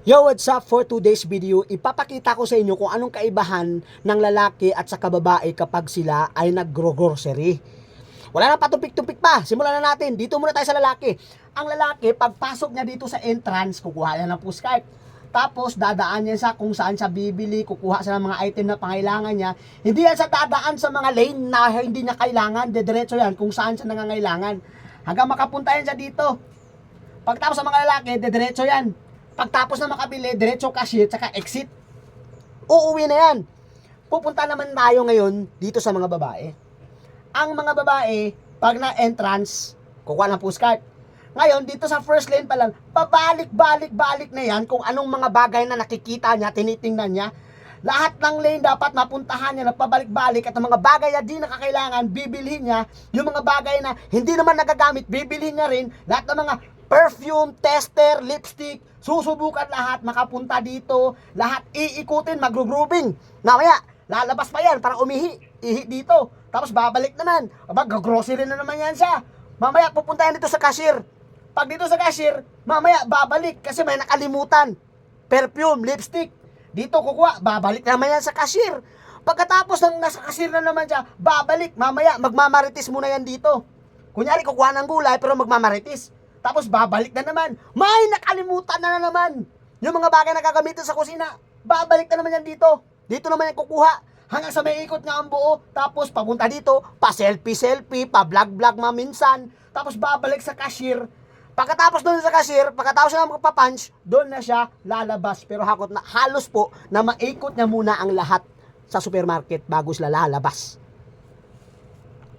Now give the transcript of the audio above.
Yo, what's up? For today's video, ipapakita ko sa inyo kung anong kaibahan ng lalaki at sa babae kapag sila ay nag-grocery. Wala na patumpik-tumpik pa. Simulan na natin. Dito muna tayo sa lalaki. Ang lalaki, pagpasok niya dito sa entrance, kukuha niya ng pushcart. Tapos, dadaan niya sa kung saan siya bibili, kukuha siya ng mga item na pangailangan niya. Hindi yan sa dadaan sa mga lane na hindi niya kailangan. Dediretso yan kung saan siya nangangailangan. Hanggang makapunta yan siya dito. Pagtapos sa mga lalaki, dediretso yan. Pagtapos na makabili, diretso cashier, tsaka exit. Uuwi na yan. Pupunta naman tayo ngayon dito sa mga babae. Ang mga babae, pag na-entrance, kukuha ng pushcart. Ngayon, dito sa first lane pa lang, pabalik-balik-balik na yan kung anong mga bagay na nakikita niya, tinitingnan niya. Lahat ng lane dapat mapuntahan niya na pabalik-balik at ang mga bagay na di nakakailangan, bibilhin niya. Yung mga bagay na hindi naman nagagamit, bibilhin niya rin. Lahat ng mga perfume, tester, lipstick, susubukan lahat, makapunta dito, lahat iikutin, mag-grouping. Namaya, lalabas pa yan para ihi dito. Tapos babalik naman. Mag-grocery na naman yan siya. Mamaya pupunta yan dito sa cashier. Pag dito sa cashier, mamaya babalik kasi may nakalimutan. Perfume, lipstick. Dito kukuha, babalik naman yan sa cashier. Pagkatapos ng nasa cashier na naman siya, babalik, mamaya magmamarites muna yan dito. Kunyari kukuha ng gulay pero magmamarites. Tapos babalik na naman. May nakalimutan na naman. Yung mga bagay na gagamitin sa kusina, babalik na naman yan dito. Dito naman yan kukuha. Hanggang sa may ikot nga ang buo. Tapos papunta dito, pa-selfie-selfie, pa-vlog-vlog maminsan. Tapos babalik sa cashier. Pagkatapos doon sa cashier, pagkatapos na magpapunch, doon na siya lalabas. Pero halos po na maikot niya muna ang lahat sa supermarket bago sila lalabas.